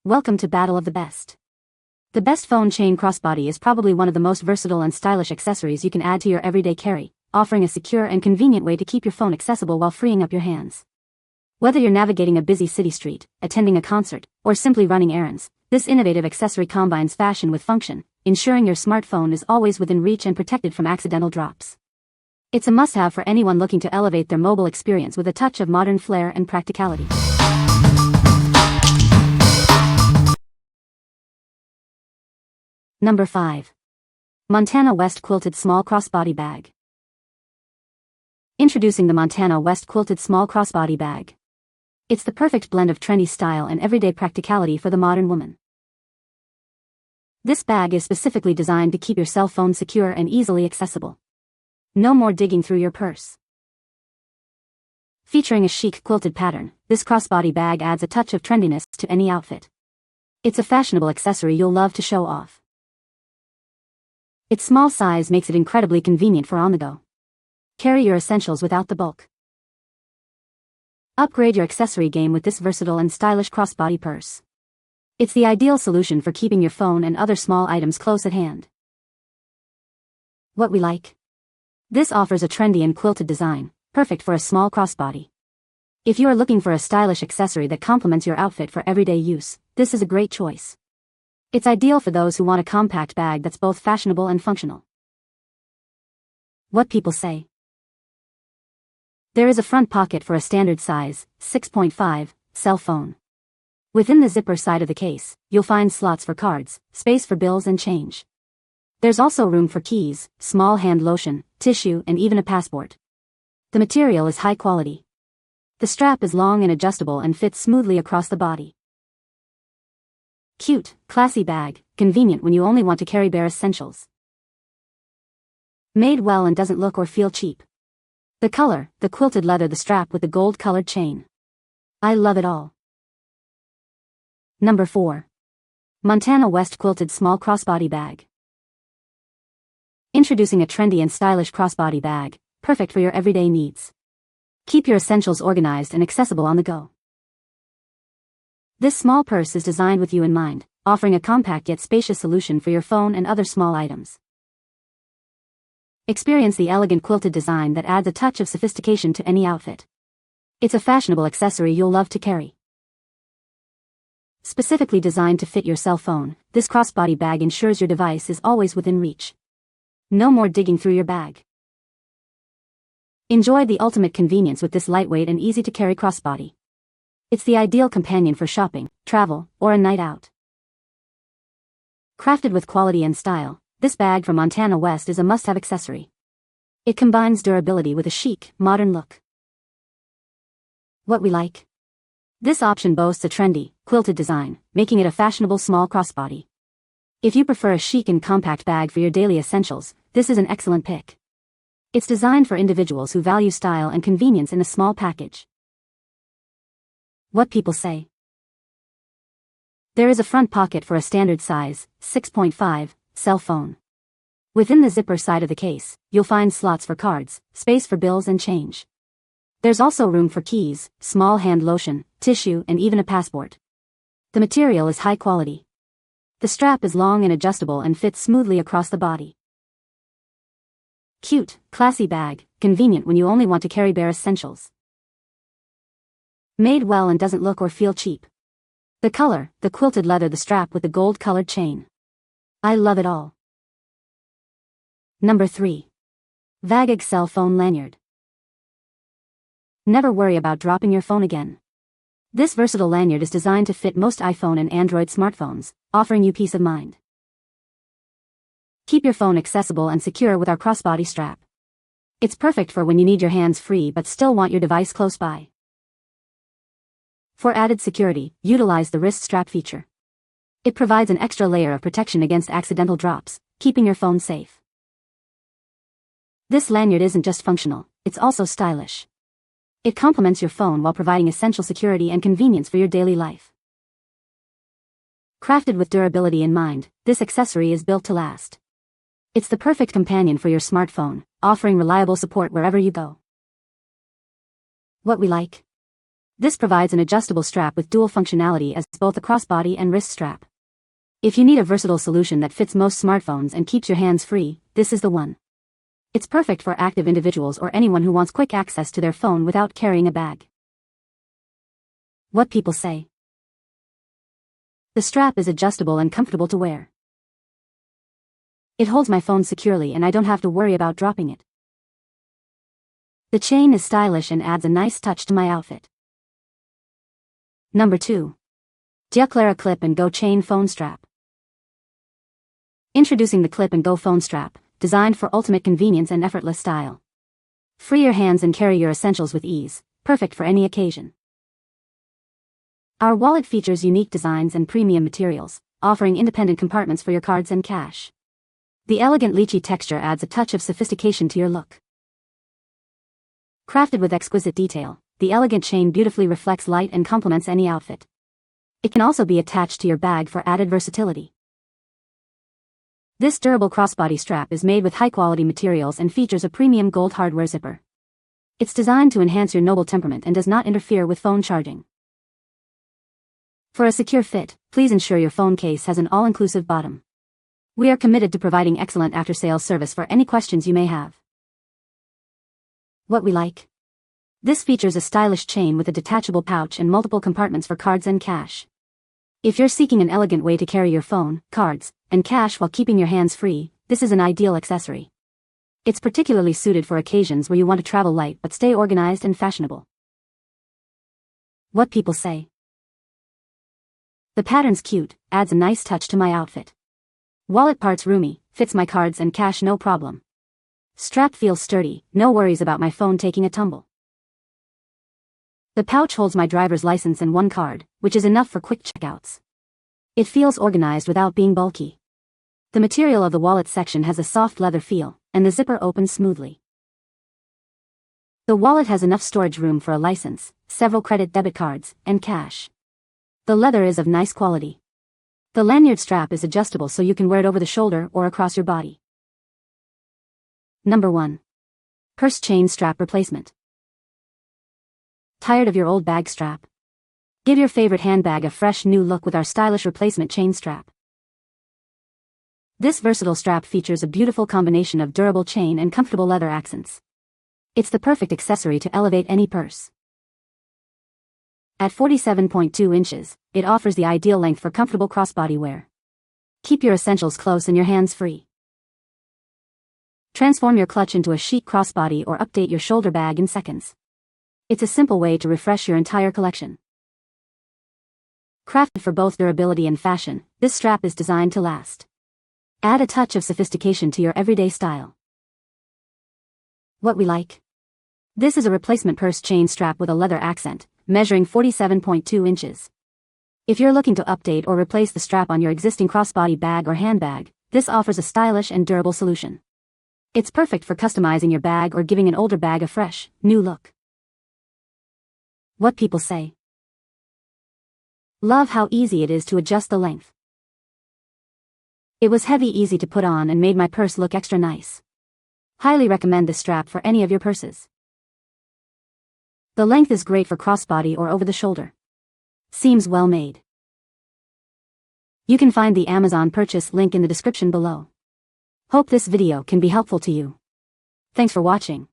Welcome to Battle of the Best. The best phone chain crossbody is probably one of the most versatile and stylish accessories you can add to your everyday carry, offering a secure and convenient way to keep your phone accessible while freeing up your hands. Whether you're navigating a busy city street, attending a concert, or simply running errands, this innovative accessory combines fashion with function, ensuring your smartphone is always within reach and protected from accidental drops. It's a must-have for anyone looking to elevate their mobile experience with a touch of modern flair and practicality. Number 5. Montana West Quilted Small Crossbody Bag. Introducing the Montana West Quilted Small Crossbody Bag. It's the perfect blend of trendy style and everyday practicality for the modern woman. This bag is specifically designed to keep your cell phone secure and easily accessible. No more digging through your purse. Featuring a chic quilted pattern, this crossbody bag adds a touch of trendiness to any outfit. It's a fashionable accessory you'll love to show off. Its small size makes it incredibly convenient for on-the-go. Carry your essentials without the bulk. Upgrade your accessory game with this versatile and stylish crossbody purse. It's the ideal solution for keeping your phone and other small items close at hand. What we like? This offers a trendy and quilted design, perfect for a small crossbody. If you are looking for a stylish accessory that complements your outfit for everyday use, this is a great choice. It's ideal for those who want a compact bag that's both fashionable and functional. What people say. There is a front pocket for a standard size, 6.5, cell phone. Within the zipper side of the case, you'll find slots for cards, space for bills and change. There's also room for keys, small hand lotion, tissue, and even a passport. The material is high quality. The strap is long and adjustable and fits smoothly across the body. Cute, classy bag, convenient when you only want to carry bare essentials. Made well and doesn't look or feel cheap. The color, the quilted leather, the strap with the gold-colored chain. I love it all. Number 4. Montana West Quilted Small Crossbody Bag. Introducing a trendy and stylish crossbody bag, perfect for your everyday needs. Keep your essentials organized and accessible on the go. This small purse is designed with you in mind, offering a compact yet spacious solution for your phone and other small items. Experience the elegant quilted design that adds a touch of sophistication to any outfit. It's a fashionable accessory you'll love to carry. Specifically designed to fit your cell phone, this crossbody bag ensures your device is always within reach. No more digging through your bag. Enjoy the ultimate convenience with this lightweight and easy-to-carry crossbody. It's the ideal companion for shopping, travel, or a night out. Crafted with quality and style, this bag from Montana West is a must-have accessory. It combines durability with a chic, modern look. What we like? This option boasts a trendy, quilted design, making it a fashionable small crossbody. If you prefer a chic and compact bag for your daily essentials, this is an excellent pick. It's designed for individuals who value style and convenience in a small package. What people say. There is a front pocket for a standard size, 6.5, cell phone. Within the zipper side of the case, you'll find slots for cards, space for bills and change. There's also room for keys, small hand lotion, tissue, and even a passport. The material is high quality. The strap is long and adjustable and fits smoothly across the body. Cute, classy bag, convenient when you only want to carry bare essentials. Made well and doesn't look or feel cheap. The color, the quilted leather, the strap with the gold-colored chain. I love it all. Number 3. VVAAGG Cell Phone Lanyard. Never worry about dropping your phone again. This versatile lanyard is designed to fit most iPhone and Android smartphones, offering you peace of mind. Keep your phone accessible and secure with our crossbody strap. It's perfect for when you need your hands free but still want your device close by. For added security, utilize the wrist strap feature. It provides an extra layer of protection against accidental drops, keeping your phone safe. This lanyard isn't just functional, it's also stylish. It complements your phone while providing essential security and convenience for your daily life. Crafted with durability in mind, this accessory is built to last. It's the perfect companion for your smartphone, offering reliable support wherever you go. What we like? This provides an adjustable strap with dual functionality as both a crossbody and wrist strap. If you need a versatile solution that fits most smartphones and keeps your hands free, this is the one. It's perfect for active individuals or anyone who wants quick access to their phone without carrying a bag. What people say. The strap is adjustable and comfortable to wear. It holds my phone securely and I don't have to worry about dropping it. The chain is stylish and adds a nice touch to my outfit. Number 2. Diaclara Clip and Go Chain Phone Strap. Introducing the Clip and Go Phone Strap, designed for ultimate convenience and effortless style. Free your hands and carry your essentials with ease, perfect for any occasion. Our wallet features unique designs and premium materials, offering independent compartments for your cards and cash. The elegant lychee texture adds a touch of sophistication to your look. Crafted with exquisite detail, the elegant chain beautifully reflects light and complements any outfit. It can also be attached to your bag for added versatility. This durable crossbody strap is made with high-quality materials and features a premium gold hardware zipper. It's designed to enhance your noble temperament and does not interfere with phone charging. For a secure fit, please ensure your phone case has an all-inclusive bottom. We are committed to providing excellent after-sales service for any questions you may have. What we like. This features a stylish chain with a detachable pouch and multiple compartments for cards and cash. If you're seeking an elegant way to carry your phone, cards, and cash while keeping your hands free, this is an ideal accessory. It's particularly suited for occasions where you want to travel light but stay organized and fashionable. What people say. The pattern's cute, adds a nice touch to my outfit. Wallet part's roomy, fits my cards and cash no problem. Strap feels sturdy, no worries about my phone taking a tumble. The pouch holds my driver's license and one card, which is enough for quick checkouts. It feels organized without being bulky. The material of the wallet section has a soft leather feel, and the zipper opens smoothly. The wallet has enough storage room for a license, several credit/debit cards, and cash. The leather is of nice quality. The lanyard strap is adjustable so you can wear it over the shoulder or across your body. Number 1. Purse Chain Strap Replacement. Tired of your old bag strap? Give your favorite handbag a fresh new look with our stylish replacement chain strap. This versatile strap features a beautiful combination of durable chain and comfortable leather accents. It's the perfect accessory to elevate any purse. At 47.2 inches, it offers the ideal length for comfortable crossbody wear. Keep your essentials close and your hands free. Transform your clutch into a chic crossbody or update your shoulder bag in seconds. It's a simple way to refresh your entire collection. Crafted for both durability and fashion, this strap is designed to last. Add a touch of sophistication to your everyday style. What we like. This is a replacement purse chain strap with a leather accent, measuring 47.2 inches. If you're looking to update or replace the strap on your existing crossbody bag or handbag, this offers a stylish and durable solution. It's perfect for customizing your bag or giving an older bag a fresh, new look. What people say. Love how easy it is to adjust the length. It was heavy, easy to put on and made my purse look extra nice. Highly recommend this strap for any of your purses. The length is great for crossbody or over the shoulder. Seems well made. You can find the Amazon purchase link in the description below. Hope this video can be helpful to you. Thanks for watching.